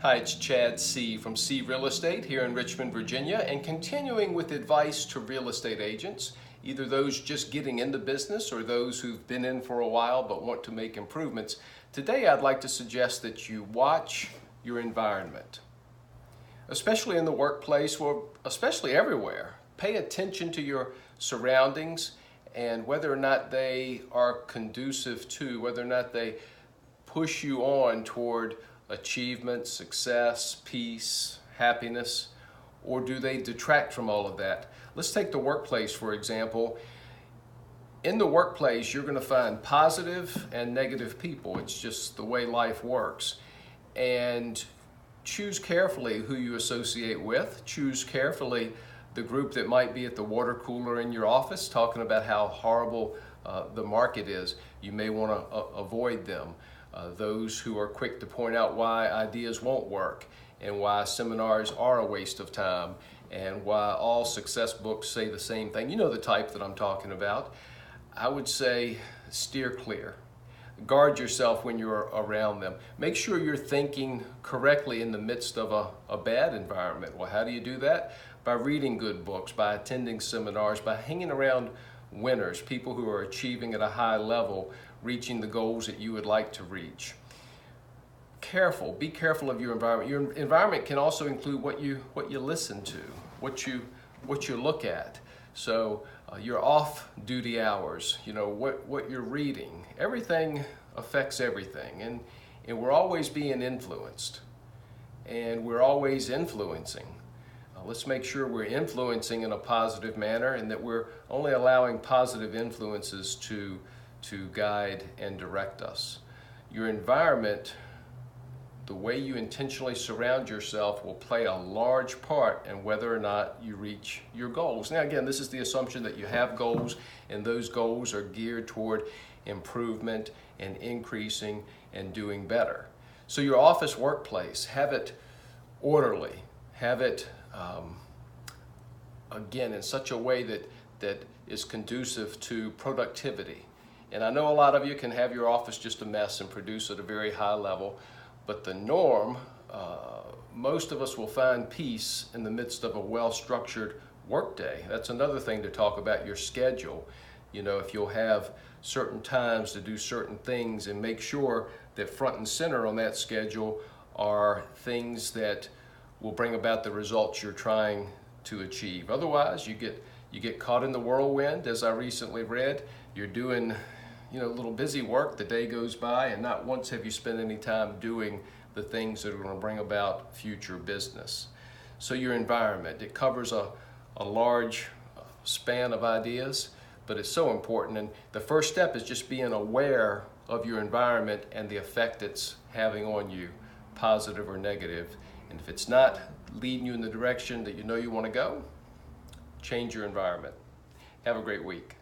Hi, it's Seay from Seay Real Estate here in Richmond, Virginia, and continuing with advice to real estate agents, either those just getting into business or those who've been in for a while but want to make improvements. Today I'd like to suggest that you watch your environment, especially in the workplace, or especially everywhere. Pay attention to your surroundings and whether or not they are conducive to, whether or not they push you on toward achievement, success, peace, happiness, or do they detract from all of that? Let's take the workplace, for example. In the workplace, you're going to find positive and negative people. It's just the way life works. And choose carefully who you associate with. Choose carefully the group that might be at the water cooler in your office talking about how horrible the market is. You may want to avoid them. Those who are quick to point out why ideas won't work and why seminars are a waste of time and why all success books say the same thing. You know the type that I'm talking about. I would say steer clear. Guard yourself when you're around them. Make sure you're thinking correctly in the midst of a bad environment. Well, how do you do that? By reading good books, by attending seminars, by hanging around winners, people who are achieving at a high level, reaching the goals that you would like to reach. Be careful of your environment. Your environment can also include what you listen to, what you look at. So your off-duty hours, what you're reading, everything affects everything, and we're always being influenced, and we're always influencing. Let's make sure we're influencing in a positive manner and that we're only allowing positive influences to guide and direct us. Your environment, the way you intentionally surround yourself, will play a large part in whether or not you reach your goals. Now again, this is the assumption that you have goals and those goals are geared toward improvement and increasing and doing better. So your office workplace, have it orderly, have it again in such a way that is conducive to productivity. And I know a lot of you can have your office just a mess and produce at a very high level, but the norm, most of us will find peace in the midst of a well-structured workday. That's another thing to talk about, your schedule. If you'll have certain times to do certain things and make sure that front and center on that schedule are things that will bring about the results you're trying to achieve. Otherwise, you get caught in the whirlwind, as I recently read. You're doing a little busy work, the day goes by, and not once have you spent any time doing the things that are going to bring about future business. So your environment, it covers a large span of ideas, but it's so important. And the first step is just being aware of your environment and the effect it's having on you, positive or negative. And if it's not leading you in the direction that you want to go, change your environment. Have a great week.